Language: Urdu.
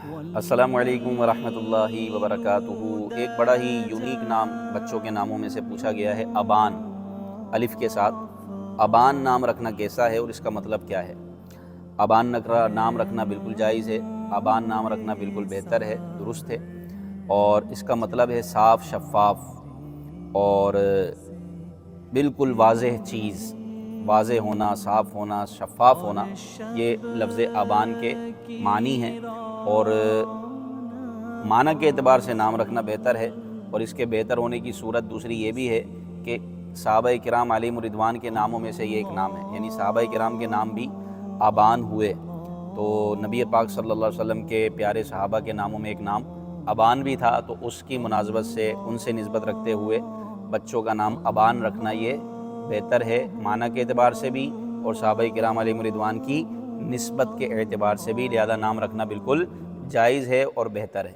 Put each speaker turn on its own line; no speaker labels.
السلام علیکم ورحمۃ اللہ وبرکاتہ۔ ایک بڑا ہی یونیک نام بچوں کے ناموں میں سے پوچھا گیا ہے، ابان، الف کے ساتھ۔ ابان نام رکھنا کیسا ہے اور اس کا مطلب کیا ہے؟ ابان نام رکھنا بالکل جائز ہے، ابان نام رکھنا بالکل بہتر ہے، درست ہے، اور اس کا مطلب ہے صاف، شفاف اور بالکل واضح چیز، واضح ہونا، صاف ہونا، شفاف ہونا، یہ لفظ ابان کے معنی ہیں۔ اور معنی کے اعتبار سے نام رکھنا بہتر ہے، اور اس کے بہتر ہونے کی صورت دوسری یہ بھی ہے کہ صحابہ کرام علیہم الرضوان کے ناموں میں سے یہ ایک نام ہے، یعنی صحابہ کرام کے نام بھی ابان ہوئے۔ تو نبی پاک صلی اللہ علیہ وسلم کے پیارے صحابہ کے ناموں میں ایک نام ابان بھی تھا، تو اس کی مناسبت سے ان سے نسبت رکھتے ہوئے بچوں کا نام ابان رکھنا یہ بہتر ہے، معنی کے اعتبار سے بھی اور صحابہ کرام علیہم الرضوان کی نسبت کے اعتبار سے بھی، لہذا نام رکھنا بالکل جائز ہے اور بہتر ہے۔